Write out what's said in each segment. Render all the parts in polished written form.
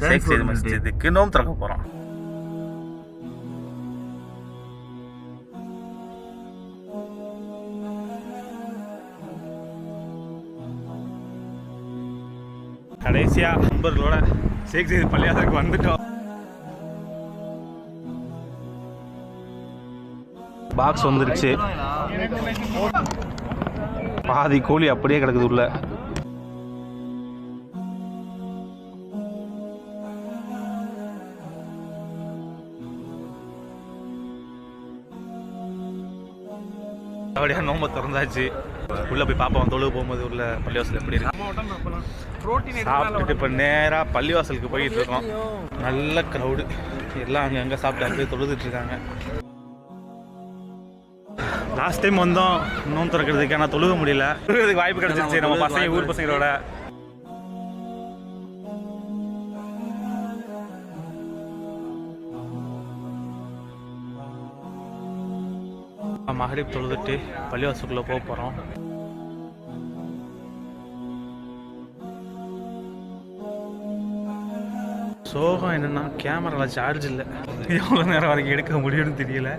ஷேக் சையத் மஸ்ஜிதுக்கு நோம்பு திறக்க போகிறோம். கடைசியாக நண்பர்களோட ஷேக் சையத் பள்ளியாசலுக்கு வந்துட்டோம். பாக்ஸ் வந்துருச்சு. பாதி கோழி அப்படியே கிடக்குது உள்ள. அப்படியே நோம்பை திறந்தாச்சு. உள்ளே போய் பாப்பா தொழுவு போகும்போது உள்ள பள்ளிவாசல் எப்படி இருக்கு சாப்பிட்டுட்டு இப்போ நேராக பள்ளிவாசலுக்கு போயிட்டு இருக்கோம். நல்ல க்ரௌடு, எல்லாம் அங்கே சாப்பிட்டு போய் தொழுதுட்டு இருக்காங்க. லாஸ்ட் டைம் வந்தோம் நோம்பு திறக்கிறதுக்கு, ஆனால் தொழுக முடியல. தொழுகிறதுக்கு வாய்ப்பு கிடைச்சிருச்சு நம்ம பசங்க, ஊர் பசங்களோட. மகரிப் தொழுதுட்டு பள்ளிவாசலுக்குள்ளே போக போகிறோம். சோகம் என்னன்னா கேமராவில் சார்ஜ் இல்லை. எவ்வளோ நேரம் வரைக்கும் எடுக்க முடியும்னு தெரியல.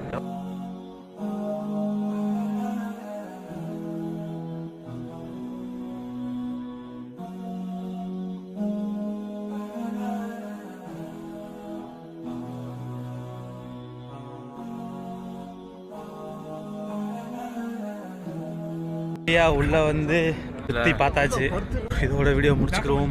உள்ள வந்து சுற்றி பார்த்தாச்சு. இதோட வீடியோ முடிச்சுக்கிறோம்.